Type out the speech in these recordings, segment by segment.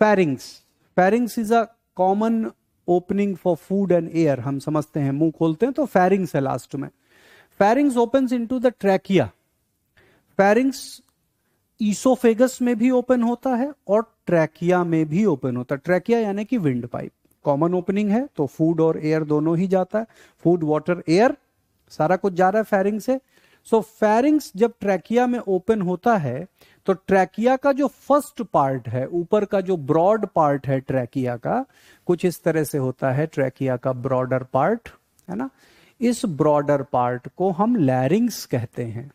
Pharynx, pharynx is a common opening for food and air, हम समझते हैं, मुंह खोलते हैं तो फेरिंग्स है लास्ट में। Pharynx opens into the trachea. Pharynx oesophagus में भी ओपन होता है और ट्रैकिया में भी ओपन होता है। ट्रैकिया यानी कि विंड पाइप, कॉमन ओपनिंग है तो फूड और एयर दोनों ही जाता है, फूड वाटर एयर सारा कुछ जा रहा है फेरिंग से। सो फेरिंग्स जब ट्रैकिया में ओपन होता है तो ट्रैकिया का जो फर्स्ट पार्ट है, ऊपर का जो ब्रॉड पार्ट है ट्रैकिया का, कुछ इस तरह से होता है ट्रैकिया का ब्रॉडर पार्ट, है ना। इस ब्रॉडर पार्ट को हम लैरिंग्स कहते हैं।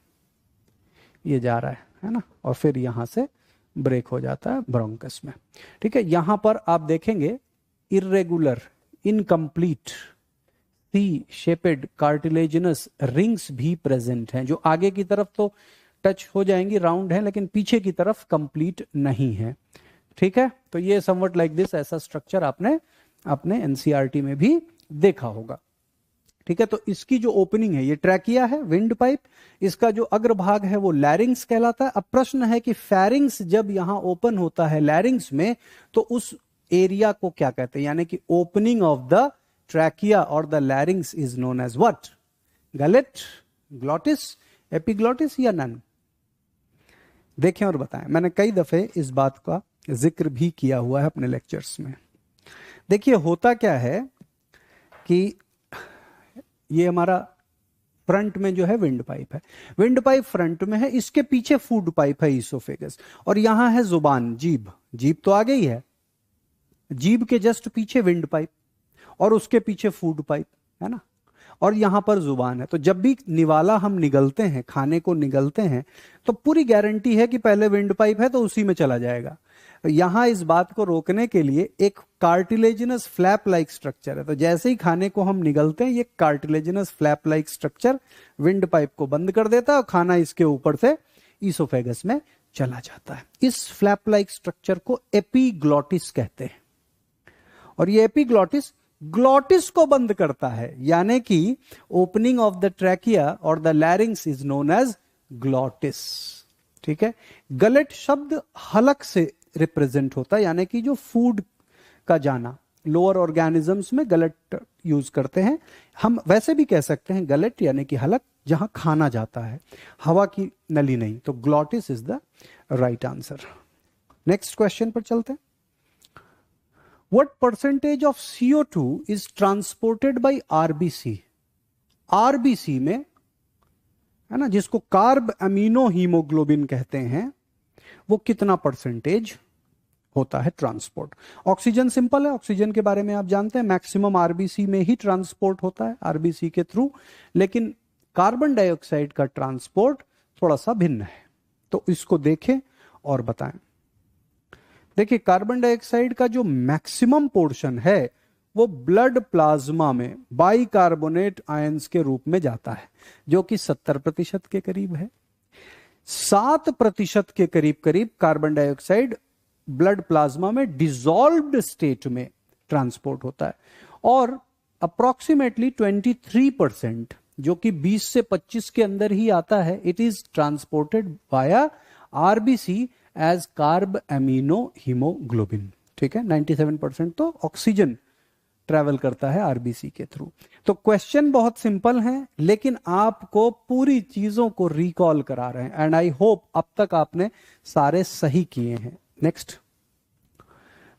ये जा रहा है ना, और फिर यहां से ब्रेक हो जाता है ब्रोंकस में। ठीक है, यहां पर आप देखेंगे इर्रेगुलर, इनकम्प्लीट, सी शेपेड कार्टिलेजिनस रिंग्स भी प्रेजेंट हैं, जो आगे की तरफ तो टच हो जाएंगी, राउंड है, लेकिन पीछे की तरफ कंप्लीट नहीं है। ठीक है, तो ये समवट लाइक दिस, ऐसा स्ट्रक्चर आपने अपने एनसीईआरटी में भी देखा होगा। ठीक है, तो इसकी जो ओपनिंग है ये ट्रैकिया है, विंड पाइप, इसका जो अग्रभाग है वो लैरिंग्स कहलाता है। अब प्रश्न है कि फेरिंग्स जब यहां ओपन होता है लैरिंग्स में तो उस एरिया को क्या कहते हैं, यानी कि ओपनिंग ऑफ द ट्रैकिया और the larynx is known as what? Gullet, glottis, epiglottis या नन? देखें और बताएं, मैंने कई दफे इस बात का जिक्र भी किया हुआ है अपने लेक्चर्स में। देखिए होता क्या है कि ये हमारा फ्रंट में जो है विंड पाइप है, विंड पाइप फ्रंट में है, इसके पीछे फूड पाइप है ईसोफेगस, और यहां है जुबान, जीभ, जीभ तो आ गई है, जीभ के जस्ट पीछे विंड पाइप और उसके पीछे फूड पाइप, है ना, और यहां पर जुबान है। तो जब भी निवाला हम निगलते हैं, खाने को निगलते हैं, तो पूरी गारंटी है कि पहले विंड पाइप है तो उसी में चला जाएगा। यहां इस बात को रोकने के लिए एक कार्टिलेजिनस फ्लैप लाइक स्ट्रक्चर है, तो जैसे ही खाने को हम निगलते हैं ये cartilaginous flap like structure wind pipe को बंद कर देता है और खाना इसके ऊपर से ईसोफेगस में चला जाता है। इस फ्लैप लाइक स्ट्रक्चर को एपिग्लॉटिस कहते हैं, और ये एपिग्लॉटिस ग्लॉटिस को बंद करता है, यानी कि ओपनिंग ऑफ द ट्रैकिया और the larynx is known as glottis. ठीक है, गलेट शब्द हलक से रिप्रेजेंट होता है, यानी कि जो फूड का जाना, लोअर ऑर्गेनिजम्स में गलेट यूज करते हैं। हम वैसे भी कह सकते हैं गलेट यानी कि हलक, जहां खाना जाता है, हवा की नली नहीं, तो glottis is the right answer. Next question पर चलते हैं। What percentage of CO2 is transported by RBC? RBC में, है ना, जिसको कार्ब अमीनो हीमोग्लोबिन कहते हैं, वो कितना परसेंटेज होता है ट्रांसपोर्ट? ऑक्सीजन सिंपल है, ऑक्सीजन के बारे में आप जानते हैं, मैक्सिमम आरबीसी में ही ट्रांसपोर्ट होता है, आरबीसी के थ्रू, लेकिन कार्बन डाइऑक्साइड का ट्रांसपोर्ट थोड़ा सा भिन्न है। तो इसको देखें और बताएं। देखिए, कार्बन डाइऑक्साइड का जो मैक्सिमम पोर्शन है वो ब्लड प्लाज्मा में बाइकार्बोनेट आयंस के रूप में जाता है, जो कि 70% के करीब है। 7% के करीब करीब कार्बन डाइऑक्साइड ब्लड प्लाज्मा में डिसॉल्व्ड स्टेट में ट्रांसपोर्ट होता है, और अप्रोक्सीमेटली 23%, जो कि 20 से 25 के अंदर ही आता है, it is transported via RBC as carbamino haemoglobin. ठीक है, 97% तो ऑक्सीजन ट्रेवल करता है आरबीसी के थ्रू। तो क्वेश्चन बहुत सिंपल है, लेकिन आपको पूरी चीजों को रिकॉल करा रहे हैं, एंड आई होप अब तक आपने सारे सही किए हैं। Next,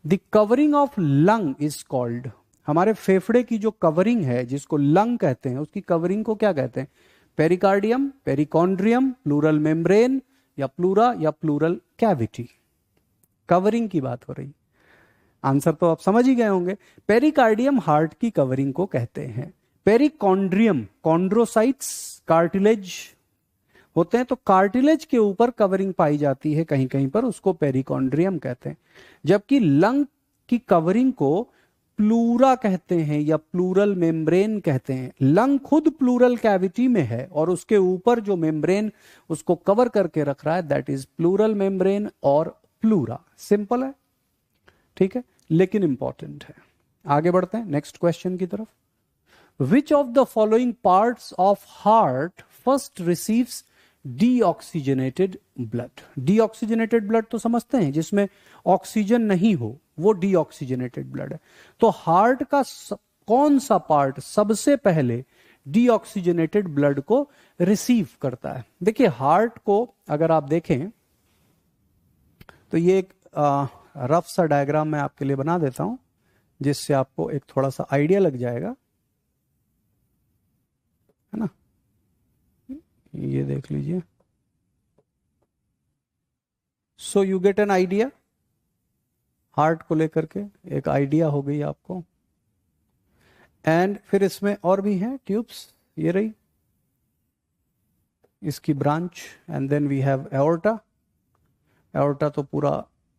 the covering of lung is called, हमारे फेफड़े की जो कवरिंग है जिसको लंग कहते हैं, उसकी कवरिंग को क्या कहते हैं? पेरिकार्डियम, पेरिकॉन्ड्रियम, प्लूरल मेम्ब्रेन, या प्लूरा, या प्लूरल कैविटी। कवरिंग की बात हो रही, आंसर तो आप समझ ही गए होंगे। पेरिकार्डियम हार्ट की कवरिंग को कहते हैं, पेरिकॉन्ड्रियम कॉन्ड्रोसाइट्स कार्टिलेज होते हैं, तो कार्टिलेज के ऊपर कवरिंग पाई जाती है कहीं कहीं पर, उसको पेरिकॉन्ड्रियम कहते हैं। जबकि लंग की कवरिंग को प्लूरा कहते हैं या प्लूरल मेम्ब्रेन कहते हैं। लंग खुद प्लूरल कैविटी में है और उसके ऊपर जो मेम्ब्रेन उसको कवर करके रख रहा है, दैट इज प्लूरल मेम्ब्रेन और प्लूरा। सिंपल है, ठीक है, लेकिन इंपॉर्टेंट है। आगे बढ़ते हैं नेक्स्ट क्वेश्चन की तरफ। Which of the following parts of heart first receives deoxygenated blood. Deoxygenated blood तो समझते हैं, जिसमें ऑक्सीजन नहीं हो, वो डीऑक्सीजनेटेड ब्लड है। तो हार्ट का कौन सा पार्ट सबसे पहले डीऑक्सीजनेटेड ब्लड को रिसीव करता है? देखिए, हार्ट को अगर आप देखें तो ये एक रफ सा डायग्राम मैं आपके लिए बना देता हूं, जिससे आपको एक थोड़ा सा आइडिया लग जाएगा, है ना। ये देख लीजिए। So you get an idea, heart को लेकर के एक आइडिया हो गई आपको। एंड फिर इसमें और भी हैं ट्यूब्स, ये रही इसकी branch. And then we have aorta. Aorta तो पूरा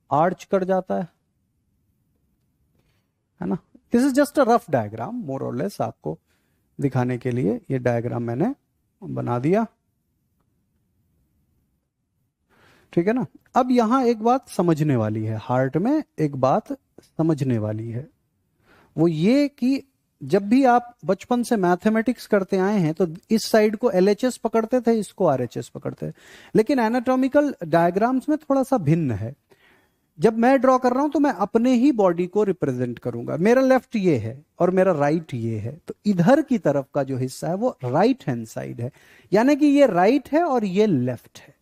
आर्च कर जाता है ना। This is just a rough diagram, more और लेस आपको दिखाने के लिए ये डायग्राम मैंने बना दिया, ठीक है ना। अब यहां एक बात समझने वाली है, हार्ट में एक बात समझने वाली है, वो ये कि जब भी आप बचपन से मैथमेटिक्स करते आए हैं तो इस साइड को एलएचएस पकड़ते थे, इसको आरएचएस पकड़ते थे, लेकिन एनाटॉमिकल डायग्राम्स में थोड़ा सा भिन्न है। जब मैं ड्रॉ कर रहा हूं तो मैं अपने ही बॉडी को रिप्रेजेंट करूंगा। मेरा लेफ्ट ये है और मेरा राइट ये है, तो इधर की तरफ का जो हिस्सा है वो राइट हैंड साइड है, यानी कि ये राइट है और ये लेफ्ट है,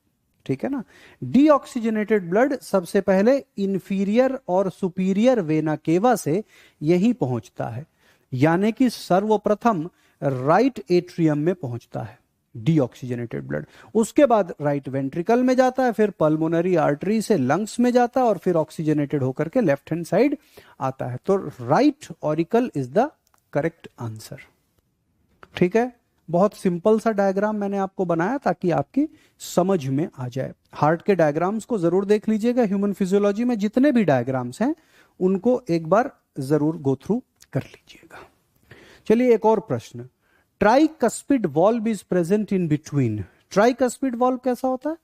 ठीक है ना। डीऑक्सीजनेटेड ब्लड सबसे पहले इंफीरियर और सुपीरियर वेना केवा से यहीं पहुंचता है, यानी कि सर्वप्रथम राइट एट्रियम में पहुंचता है डीऑक्सीजनेटेड ब्लड। उसके बाद राइट वेंट्रिकल में जाता है, फिर पल्मोनरी आर्टरी से लंग्स में जाता है और फिर ऑक्सीजनेटेड होकर के लेफ्ट हैंड साइड आता है। तो right auricle is the correct answer, ठीक है। बहुत सिंपल सा डायग्राम मैंने आपको बनाया ताकि आपकी समझ में आ जाए। हार्ट के डायग्राम्स को जरूर देख लीजिएगा, ह्यूमन फिजियोलॉजी में जितने भी डायग्राम्स हैं उनको एक बार जरूर गो थ्रू कर लीजिएगा। चलिए एक और प्रश्न, tricuspid valve is present in between. Tricuspid valve कैसा होता है?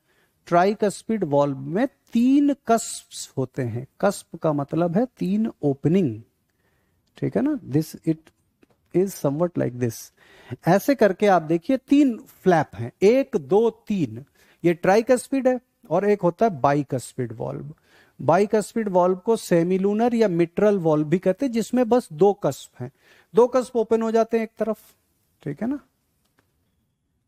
ट्राइकस्पिड वॉल्व में 3 कस्प्स होते हैं। कस्प का मतलब है 3 ओपनिंग, ठीक है ना। This it is somewhat like this. ऐसे करके आप देखिए 3 फ्लैप हैं, 1 2 3, ये ट्राइकस्पिड है। और एक होता है बाइकस्पिड वॉल्व। बाइकस्पिड वॉल्व को सेमिलूनर या मिट्रल वॉल्व भी कहते हैं, जिसमें बस 2 कस्प हैं, 2 कस्प ओपन हो जाते हैं एक तरफ, ठीक है ना।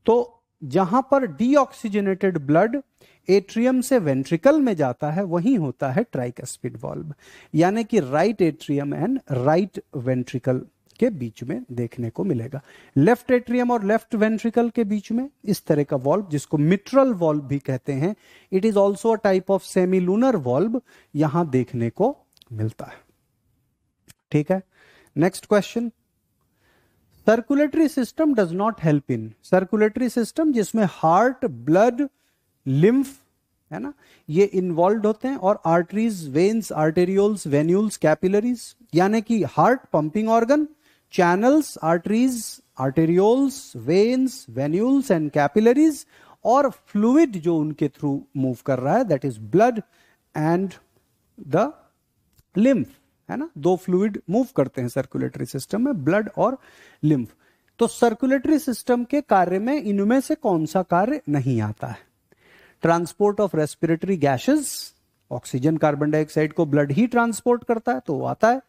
तो जहां पर डीऑक्सीजनेटेड ब्लड एट्रियम से वेंट्रिकल में जाता है वहीं होता है ट्राइकस्पिड वॉल्व, यानी कि right atrium and right ventricle के बीच में देखने को मिलेगा। लेफ्ट एट्रियम और लेफ्ट वेंट्रिकल के बीच में इस तरह का वॉल्व, जिसको मिट्रल वॉल्व भी कहते हैं, it is also a type of semilunar valve, यहां देखने को मिलता है, ठीक है। Next question, circulatory system does not help in. Circulatory system जिसमें हार्ट, ब्लड, लिम्फ, है ना, ये इन्वॉल्व होते हैं, और arteries, veins, arterioles, venules, capillaries, यानी कि heart pumping organ, channels, arteries, arterioles, veins, venules and capillaries, और फ्लूइड जो उनके थ्रू मूव कर रहा है, that is blood and the lymph, है ना। 2 फ्लूइड मूव करते हैं सर्कुलेटरी सिस्टम में, ब्लड और लिम्फ। तो सर्कुलेटरी सिस्टम के कार्य में इनमें से कौन सा कार्य नहीं आता है? Transport of respiratory gases, oxygen, carbon dioxide को ब्लड ही ट्रांसपोर्ट करता है तो वो आता है।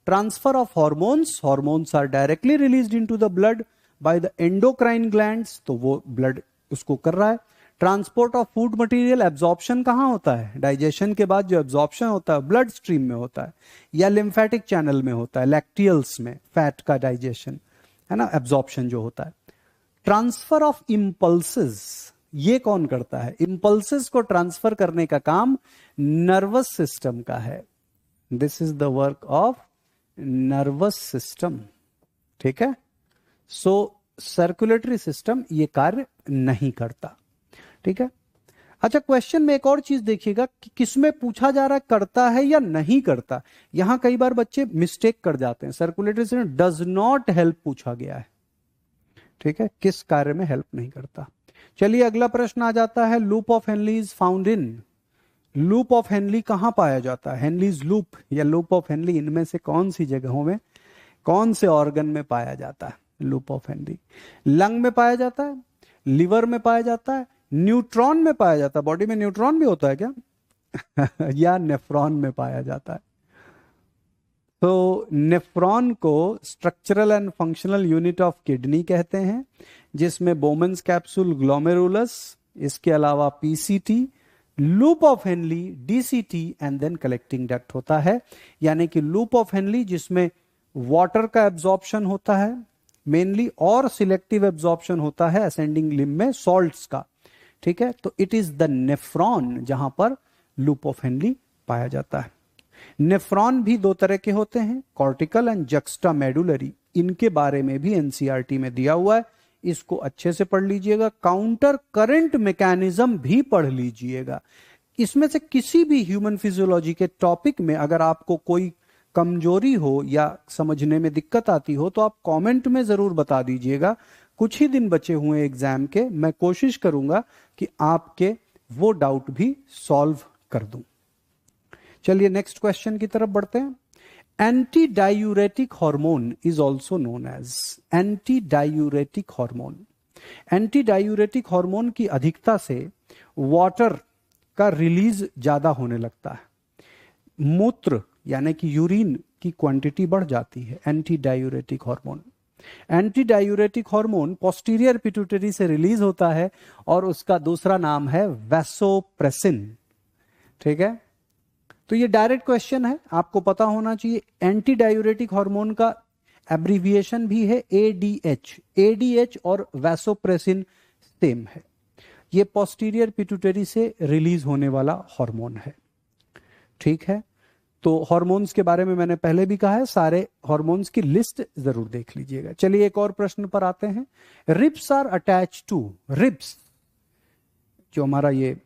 Transfer of hormones, hormones are directly released into the blood by the endocrine glands, तो वो ब्लड उसको कर रहा है। Transport of food material, absorption कहां होता है? डाइजेशन के बाद जो एब्जॉर्प्शन होता है ब्लड स्ट्रीम में होता है या लिम्फेटिक चैनल में होता है, लैक्टियल्स में, फैट का डाइजेशन, है ना, एब्जॉर्प्शन जो होता है। ट्रांसफर ऑफ इंपल्सेस, ये कौन करता है? इंपल्सेस को ट्रांसफर करने का काम नर्वस सिस्टम का है। This is the work of nervous system, ठीक है। सो सर्कुलेटरी सिस्टम ये कार्य नहीं करता, ठीक है। अच्छा, क्वेश्चन में एक और चीज देखिएगा कि किसमें पूछा जा रहा है करता है या नहीं करता। यहां कई बार बच्चे मिस्टेक कर जाते हैं। Circulatory system does not help पूछा गया है, ठीक है, किस कार्य में हेल्प नहीं करता। चलिए अगला प्रश्न आ जाता है, loop of Henley is found in. Loop of Henley कहां पाया जाता है? हेनलीज लूप या लूप ऑफ हेनली, इनमें से कौन सी जगहों में, कौन से ऑर्गन में पाया जाता है लूप ऑफ हेनली? लंग में पाया जाता है, लिवर में पाया जाता है, न्यूट्रॉन में पाया जाता है। बॉडी में न्यूट्रॉन भी होता है क्या? या नेफ्रॉन में पाया जाता है। तो नेफ्रॉन को structural and functional unit of kidney कहते हैं, जिसमें बोमन्स कैप्सूल, ग्लोमेरुलस, इसके अलावा PCT, loop of Henle, DCT and then collecting duct होता है। यानी कि लूप ऑफ हेनली जिसमें वाटर का एब्जॉर्प्शन होता है मेनली, और सिलेक्टिव एब्जॉर्प्शन होता है असेंडिंग लिम्ब में सॉल्ट्स का, ठीक है। तो इट इज द नेफ्रॉन जहां पर लूप ऑफ हेनली पाया जाता है। नेफ्रॉन भी दो तरह के होते हैं, कॉर्टिकल एंड जक्स्टा मेडुलरी। इनके बारे में भी एनसीईआरटी में दिया हुआ है, इसको अच्छे से पढ़ लीजिएगा। काउंटर करंट मैकेनिज्म भी पढ़ लीजिएगा। इसमें से किसी भी ह्यूमन फिजियोलॉजी के टॉपिक में अगर आपको कोई कमजोरी हो या समझने में दिक्कत आती हो तो आप कमेंट में जरूर बता दीजिएगा। कुछ ही दिन बचे हुए एग्जाम के, मैं कोशिश करूंगा कि आपके वो डाउट भी सॉल्व कर दूं। चलिए नेक्स्ट क्वेश्चन की तरफ बढ़ते हैं। Anti diuretic hormone is also known as anti diuretic hormone. Anti diuretic hormone की अधिकता से वाटर का रिलीज ज्यादा होने लगता है, मूत्र यानी कि यूरिन की क्वांटिटी बढ़ जाती है। Anti diuretic hormone, anti diuretic hormone posterior pituitary से रिलीज होता है और उसका दूसरा नाम है वैसोप्रेसिन, ठीक है। तो ये डायरेक्ट क्वेश्चन है, आपको पता होना चाहिए। एंटी डायूरेटिक हार्मोन का एब्रीविएशन भी है एडीएच। एडीएच और वैसोप्रेसिन सेम है। ये पोस्टीरियर पिट्यूटरी से रिलीज होने वाला हार्मोन है, ठीक है। तो हार्मोन्स के बारे में मैंने पहले भी कहा है, सारे हार्मोन्स की लिस्ट जरूर देख लीजिएगा। चलिए एक और प्रश्न पर आते हैं। Ribs are attach to, ribs जो हमारा ये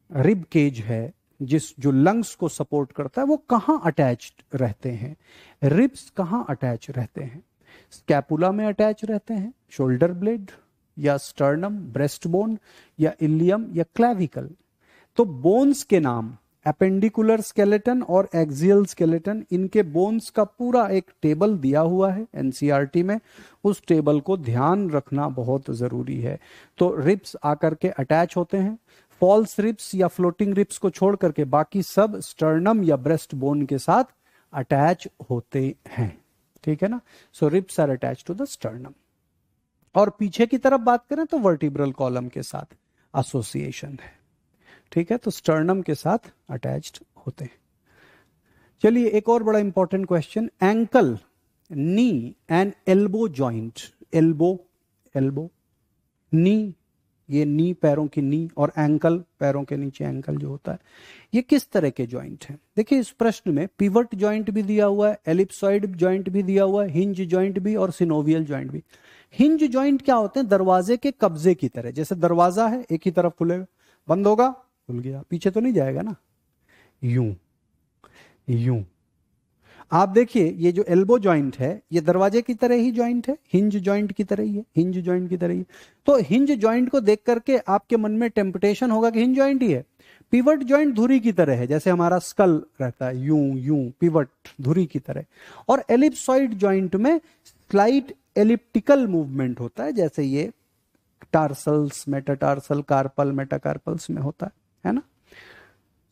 रिब केज है जो लंग्स को सपोर्ट करता है, वो कहां अटैच्ड रहते हैं? रिब्स कहां अटैच रहते हैं? स्कैपुला में अटैच रहते हैं, शोल्डर ब्लेड या स्टर्नम, ब्रेस्ट बोन या इलियम या क्लैविकल। तो बोन्स के नाम एपेंडिकुलर स्केलेटन और एक्सियल स्केलेटन, इनके बोन्स का पूरा एक टेबल दिया हुआ है एनसीईआरटी में। उस टेबल को ध्यान रखना बहुत जरूरी है। तो रिब्स आकर के अटैच होते हैं। फॉल्स रिब्स या फ्लोटिंग रिब्स को छोड़ करके बाकी सब स्टर्नम या ब्रेस्ट बोन के साथ अटैच होते हैं, ठीक है ना। So ribs are attach to the sternum. और पीछे की तरफ बात करें तो वर्टिब्रल कॉलम के साथ एसोसिएशन है, ठीक है। तो स्टर्नम के साथ अटैच्ड होते हैं। चलिए एक और बड़ा important question. Ankle, knee and elbow joint, elbow नी, ये नी पैरों की नी, और एंकल पैरों के नीचे एंकल जो होता है, ये किस तरह के जॉइंट हैं? देखिए इस प्रश्न में पिवट जॉइंट भी दिया हुआ है, एलिप्सॉइड जॉइंट भी दिया हुआ है, हिंज जॉइंट भी और सिनोवियल जॉइंट भी। हिंज जॉइंट क्या होते हैं? दरवाजे के कब्जे की तरह। जैसे दरवाजा है, एक ही तरफ खुलेगा, बंद होगा, खुल गया, पीछे तो नहीं जाएगा ना, यूं यूं। आप देखिए ये जो एल्बो जॉइंट है, ये दरवाजे की तरह ही जॉइंट है, हिंज जॉइंट की तरह ही है, हिंज जॉइंट की तरह ही। तो हिंज जॉइंट को देख करके आपके मन में टेम्पटेशन होगा कि हिंज जॉइंट ही है। पिवट जॉइंट धुरी की तरह है, जैसे हमारा स्कल रहता है यूं यूं, पिवट धुरी की तरह। और एलिप्सॉइड जॉइंट में स्लाइट एलिप्टिकल मूवमेंट होता है, जैसे ये टार्सल्स, मेटाटार्सल, कार्पल, मेटाकार्पल्स में होता है ना।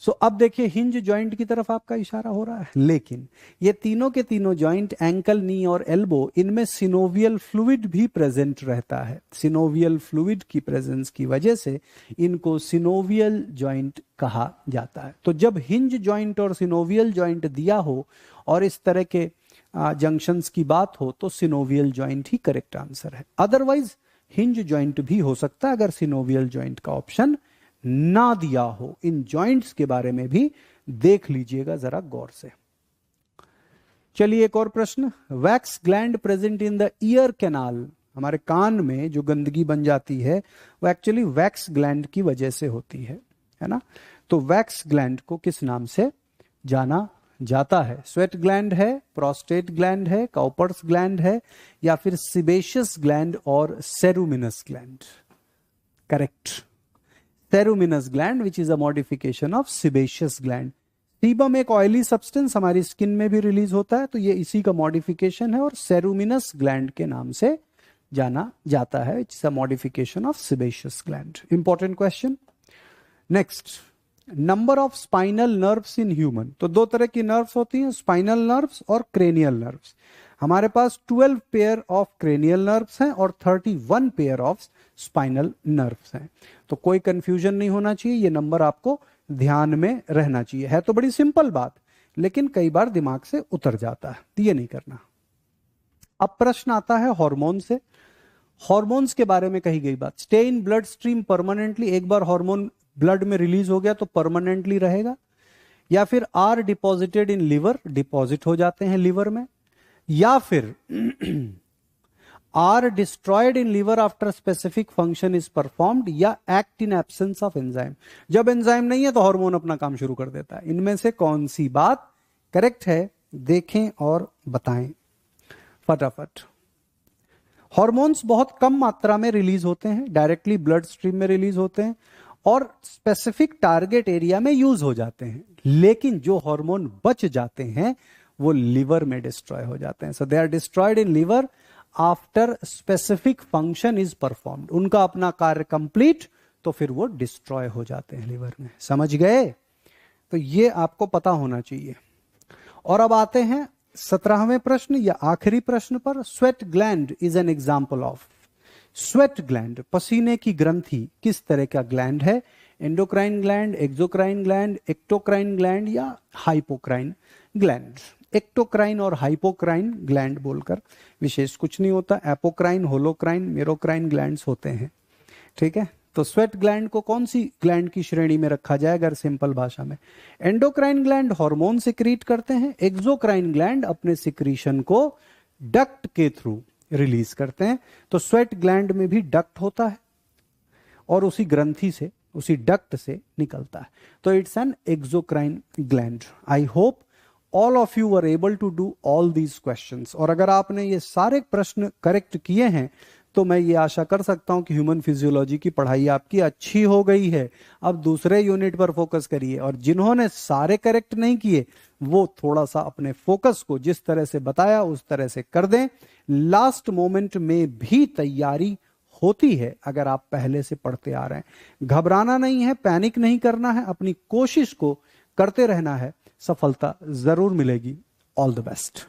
सो अब देखिए हिंज जॉइंट की तरफ आपका इशारा हो रहा है, लेकिन ये तीनों के तीनों जॉइंट, एंकल, नी और एल्बो, इनमें सिनोवियल फ्लूइड भी प्रेजेंट रहता है। सिनोवियल फ्लूइड की प्रेजेंस की वजह से इनको सिनोवियल जॉइंट कहा जाता है। तो जब हिंज जॉइंट और सिनोवियल जॉइंट दिया हो और इस तरह के जंक्शंस की बात हो तो सिनोवियल जॉइंट ही करेक्ट आंसर है। अदरवाइज हिंज जॉइंट भी हो सकता है अगर सिनोवियल जॉइंट का ऑप्शन ना दिया हो। इन जॉइंट्स के बारे में भी देख लीजिएगा जरा गौर से। चलिए एक और प्रश्न। Wax gland present in the ear canal, हमारे कान में जो गंदगी बन जाती है वो एक्चुअली वैक्स ग्लैंड की वजह से होती है ना। तो वैक्स ग्लैंड को किस नाम से जाना जाता है? स्वेट ग्लैंड है, प्रोस्टेट ग्लैंड है, काउपर्स ग्लैंड है, या फिर सिबेशियस ग्लैंड और ceruminous gland? Correct, ceruminous gland which is a modification of sebaceous gland. Sebum एक ऑयली सब्सटेंस हमारी स्किन में भी रिलीज होता है, तो ये इसी का मॉडिफिकेशन है और सेरुमिनस ग्लैंड के नाम से जाना जाता है। It's a modification of sebaceous gland. Important question. Next, number of spinal nerves in human. तो दो तरह की नर्व्स होती हैं, स्पाइनल नर्व्स और क्रेनियल नर्व्स। हमारे पास 12 पेयर ऑफ क्रेनियल नर्व्स हैं और 31 पेयर ऑफ स्पाइनल नर्व्स हैं। तो कोई कंफ्यूजन नहीं होना चाहिए, ये नंबर आपको ध्यान में रहना चाहिए। है तो बड़ी सिंपल बात, लेकिन कई बार दिमाग से उतर जाता है, तो ये नहीं करना। अब प्रश्न आता है हार्मोन से। हार्मोन्स के बारे में कही गई बात, stay in blood stream permanently. एक बार हार्मोन ब्लड में रिलीज हो गया तो परमानेंटली रहेगा, या फिर are deposited in liver, deposit हो जाते हैं लिवर में, या फिर are destroyed in liver after specific function is performed, या act in absence of enzyme. जब एंजाइम नहीं है तो हार्मोन अपना काम शुरू कर देता है। इनमें से कौन सी बात करेक्ट है, देखें और बताएं फटाफट। हार्मोन्स बहुत कम मात्रा में रिलीज होते हैं, डायरेक्टली ब्लड स्ट्रीम में रिलीज होते हैं और स्पेसिफिक टारगेट एरिया में यूज हो जाते हैं। लेकिन जो हार्मोन बच जाते हैं वो लिवर में डिस्ट्रॉय हो जाते हैं। So they are destroyed in liver after specific function is performed. उनका अपना कार्य कंप्लीट तो फिर वो डिस्ट्रॉय हो जाते हैं लिवर में। समझ गए? तो ये आपको पता होना चाहिए। और अब आते हैं 17वें प्रश्न या आखिरी प्रश्न पर। Sweat gland is an example of. Sweat gland, पसीने की ग्रंथि, किस तरह का ग्लैंड है? Endocrine gland, exocrine gland, ectocrine gland या हाइपोक्राइन ग्लैंड। एक्टोक्राइन और हाइपोक्राइन ग्लैंड बोलकर विशेष कुछ नहीं होता। एपोक्राइन, होलोक्राइन, मेरोक्राइन ग्लैंड्स होते हैं। ठीक है, तो स्वेट ग्लैंड को कौन सी ग्लैंड की श्रेणी में रखा जाए अगर सिंपल भाषा में? एंडोक्राइन ग्लैंड हार्मोन सिक्रीट करते हैं, एक्सोक्राइन ग्लैंड अपने सिक्रीशन को डक्ट के थ्रू रिलीज करते हैं। तो स्वेट ग्लैंड में भी डक्ट होता है और उसी ग्रंथि से, उसी डक्ट से निकलता है। तो it's an exocrine gland. I hope all of you were able to do all these questions. और अगर आपने ये सारे प्रश्न करेक्ट किए हैं तो मैं ये आशा कर सकता हूं कि ह्यूमन फिजियोलॉजी की पढ़ाई आपकी अच्छी हो गई है। अब दूसरे यूनिट पर फोकस करिए, और जिन्होंने सारे करेक्ट नहीं किए वो थोड़ा सा अपने फोकस को जिस तरह से बताया उस तरह से कर दें। लास्ट मोमेंट में भी तैयारी होती है अगर आप पहले से पढ़ते आ रहे हैं। घबराना नहीं है, पैनिक नहीं करना है, अपनी कोशिश को करते रहना है, सफलता जरूर मिलेगी। All the best.